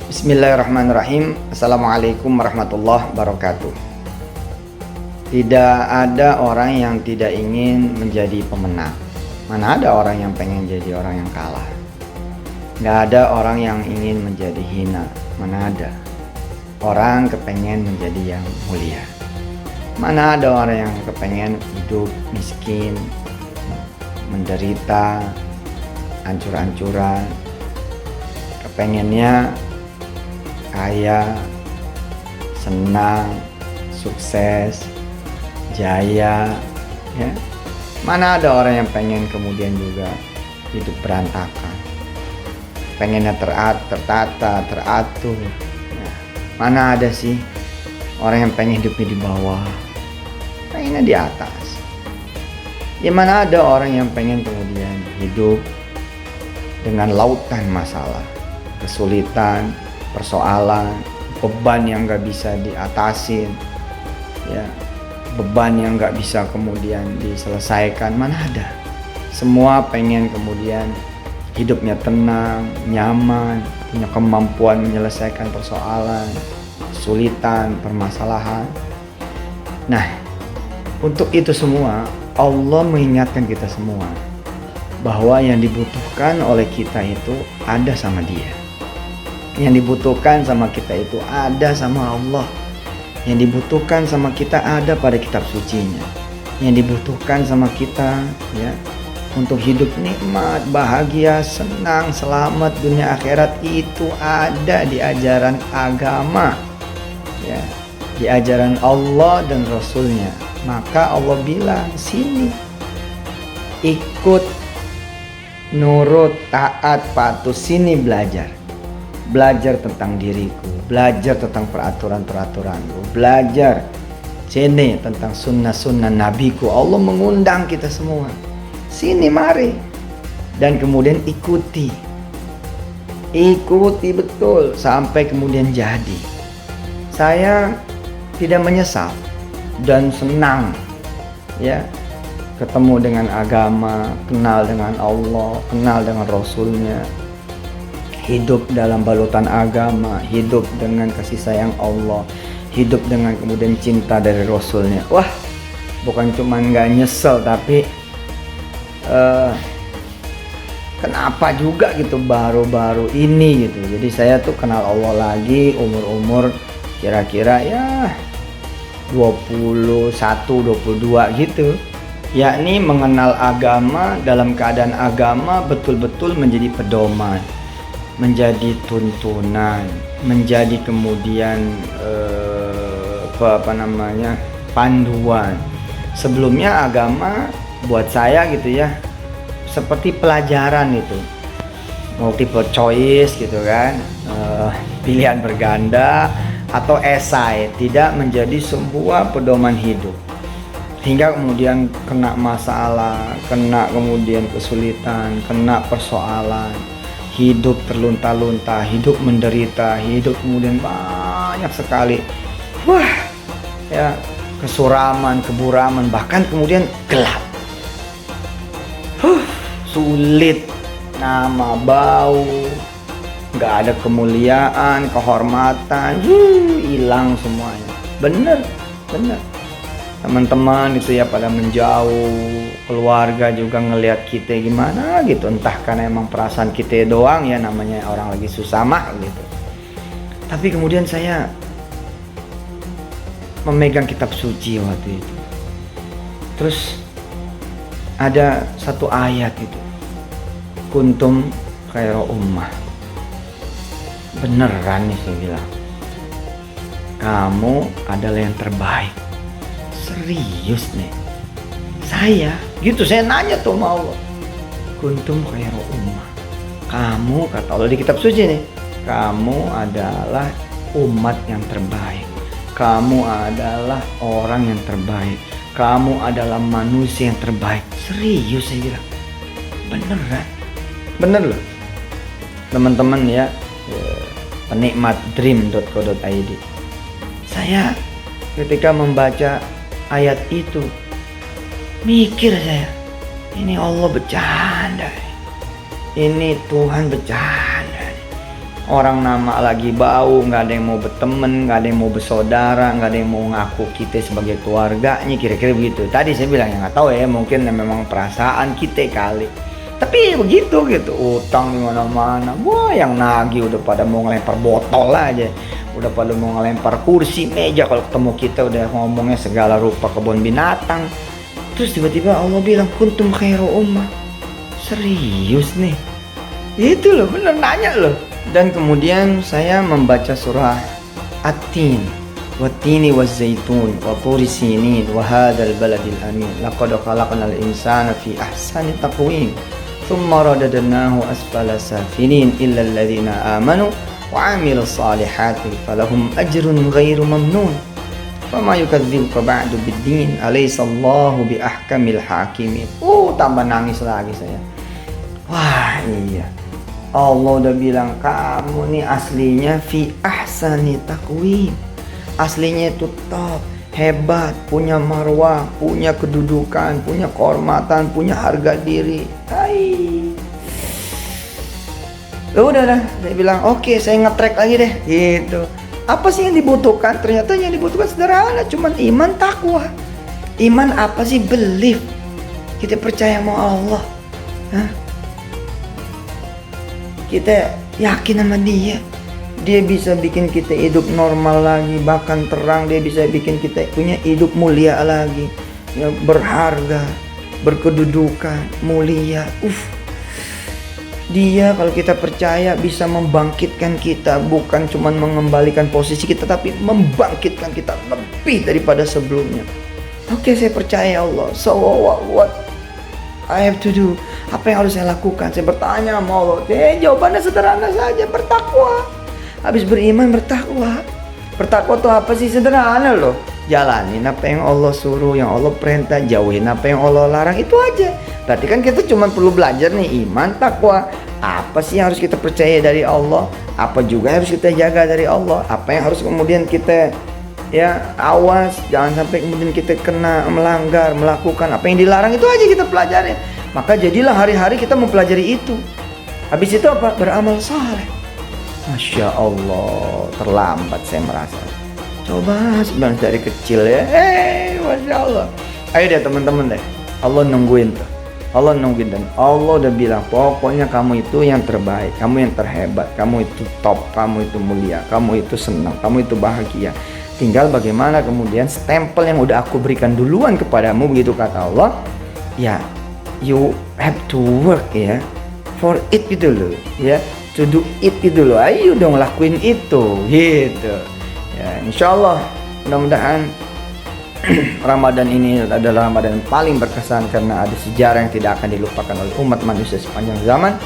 Bismillahirrahmanirrahim. Assalamualaikum warahmatullahi wabarakatuh. Tidak ada orang yang tidak ingin menjadi pemenang. Mana ada orang yang pengen jadi orang yang kalah. Nggak ada orang yang ingin menjadi hina. Mana ada orang kepengen menjadi yang mulia. Mana ada orang yang kepengen hidup miskin, menderita, hancur-hancuran. Kepengennya kaya, senang, sukses, jaya, ya. Mana ada orang yang pengen kemudian juga hidup berantakan, pengennya tertata, teratur, ya. Mana ada sih orang yang pengen hidupnya di bawah, pengennya di atas. Ya mana ada orang yang pengen kemudian hidup dengan lautan masalah, kesulitan, persoalan, beban yang gak bisa diatasin, ya, beban yang gak bisa kemudian diselesaikan. Mana ada. Semua pengen kemudian hidupnya tenang, nyaman, punya kemampuan menyelesaikan persoalan, kesulitan, permasalahan. Nah, untuk itu semua Allah mengingatkan kita semua bahwa yang dibutuhkan oleh kita itu ada sama Dia. Yang dibutuhkan sama kita itu ada sama Allah. Yang dibutuhkan sama kita ada pada kitab sucinya. Yang dibutuhkan sama kita, ya, untuk hidup nikmat, bahagia, senang, selamat dunia akhirat itu ada di ajaran agama, ya, di ajaran Allah dan Rasulnya. Maka Allah bilang, sini ikut, nurut, taat, patuh, sini belajar tentang diriku, belajar tentang peraturan-peraturanku, belajar sini tentang sunnah-sunnah nabiku. Allah mengundang kita semua, sini mari, dan kemudian ikuti betul sampai kemudian jadi. Saya tidak menyesal dan senang, ya, ketemu dengan agama, kenal dengan Allah, kenal dengan Rasulnya, hidup dalam balutan agama, hidup dengan kasih sayang Allah, hidup dengan kemudian cinta dari Rasulnya. Wah, bukan cuma gak nyesel, tapi kenapa juga gitu baru-baru ini gitu. Jadi saya tuh kenal Allah lagi umur kira-kira ya 21, 22 gitu. Yakni mengenal agama dalam keadaan agama betul-betul menjadi pedoman, menjadi tuntunan, menjadi kemudian panduan. Sebelumnya agama buat saya gitu ya seperti pelajaran itu, multiple choice gitu kan, pilihan berganda atau esai, tidak menjadi sebuah pedoman hidup. Hingga kemudian kena masalah, kena kemudian kesulitan, kena persoalan, hidup terlunta-lunta, hidup menderita, hidup kemudian banyak sekali, wah, ya, kesuraman, keburaman, bahkan kemudian gelap, sulit, nama bau, nggak ada kemuliaan, kehormatan, hilang semuanya. Bener. Teman-teman itu ya pada menjauh, keluarga juga ngelihat kita gimana gitu, entah karena emang perasaan kita doang ya, namanya orang lagi susah mah gitu. Tapi kemudian saya memegang kitab suci waktu itu, terus ada satu ayat itu, kuntum khairu ummah. Beneran nih saya bilang, kamu adalah yang terbaik. Serius nih, saya gitu, saya nanya tuh sama Allah, kuntum khairu ummah, kamu, kata Allah di kitab suci nih, kamu adalah umat yang terbaik, kamu adalah orang yang terbaik, kamu adalah manusia yang terbaik. Serius saya bilang, bener loh teman-teman ya, penikmat dream.co.id. Saya ketika membaca ayat itu mikir saya, ini Allah bercanda, ini Tuhan bercanda, Orang nama lagi bau, nggak ada yang mau berteman, nggak ada yang mau bersaudara, nggak ada yang mau ngaku kita sebagai keluarganya, kira-kira begitu. Tadi saya bilang ya nggak tahu ya, mungkin memang perasaan kita kali. Tapi begitu gitu, utang di mana-mana. Wah, yang nagih udah pada mau ngelempar botol aja, udah pada mau ngelempar kursi, meja kalau ketemu kita udah ngomongnya segala rupa kebun binatang. Terus tiba-tiba Allah bilang kuntum khairu ummah. Serius nih? Itu loh, bener nanya loh. Dan kemudian saya membaca surah At-Tin, Wat-Tini Waz-Zaitun, wa Turi Sinin, wa hadzal baladil amin. Laqad khalaqnal insana fi ahsani taqwim. Tsumma radadnahu asfala safilin illa alladhina amanu wa 'amilus salihati falahum ajrun ghairu mamnun. Fama yukadzibuka ba'du bid-din, alaysallahu bi ahkamil hakimin. Tambah nangis lagi saya. Wah, iya. Allah udah bilang kamu nih aslinya fi ahsani taqwim. Aslinya itu top, hebat, punya marwah, punya kedudukan, punya kehormatan, punya harga diri. Hai. Udah dah, saya bilang oke, saya nge-track lagi deh gitu. Apa sih yang dibutuhkan? Ternyata yang dibutuhkan sederhana, cuman iman, takwa. Iman apa sih? Belief. Kita percaya sama Allah. Hah? Kita yakin sama dia bisa bikin kita hidup normal lagi, bahkan terang. Dia bisa bikin kita punya hidup mulia lagi, ya, berharga, berkedudukan, mulia. Dia kalau kita percaya bisa membangkitkan kita, bukan cuma mengembalikan posisi kita, tapi membangkitkan kita lebih daripada sebelumnya. Oke, saya percaya Allah. So what I have to do? Apa yang harus saya lakukan? Saya bertanya sama Allah. Jawabannya sederhana saja, bertakwa. Habis beriman, bertakwa. Bertakwa itu apa sih? Sederhana loh. Jalanin apa yang Allah suruh, yang Allah perintah. Jauhin apa yang Allah larang. Itu aja. Berarti kan kita cuma perlu belajar nih, iman, takwa. Apa sih yang harus kita percaya dari Allah? Apa juga yang harus kita jaga dari Allah? Apa yang harus kemudian kita awas, jangan sampai kemudian kita kena melanggar, melakukan apa yang dilarang. Itu aja kita pelajarin. Maka jadilah hari-hari kita mempelajari itu. Habis itu apa? Beramal saleh. Masya Allah, terlambat saya merasa. Coba sebenarnya dari kecil ya. Masya Allah. Ayo deh teman-teman deh. Allah nungguin tuh. Allah nungguin, dan Allah udah bilang pokoknya kamu itu yang terbaik, kamu yang terhebat, kamu itu top, kamu itu mulia, kamu itu senang, kamu itu bahagia. Tinggal bagaimana kemudian stempel yang udah aku berikan duluan kepadamu, begitu kata Allah. Ya, you have to work ya, for it gitu loh, ya, to do it gitu loh. Ayo dong lakuin itu, gitu. Ya, insya Allah mudah-mudahan Ramadan ini adalah Ramadan yang paling berkesan karena ada sejarah yang tidak akan dilupakan oleh umat manusia sepanjang zaman.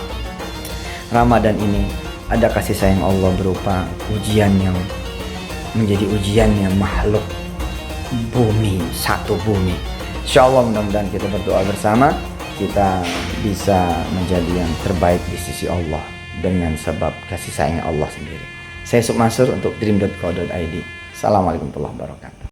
Ramadan ini ada kasih sayang Allah berupa ujian yang menjadi ujiannya makhluk bumi, satu bumi. Insya Allah mudah-mudahan kita berdoa bersama, kita bisa menjadi yang terbaik di sisi Allah dengan sebab kasih sayang Allah sendiri. Saya Sukmasur untuk dream.co.id. Assalamualaikum warahmatullahi wabarakatuh.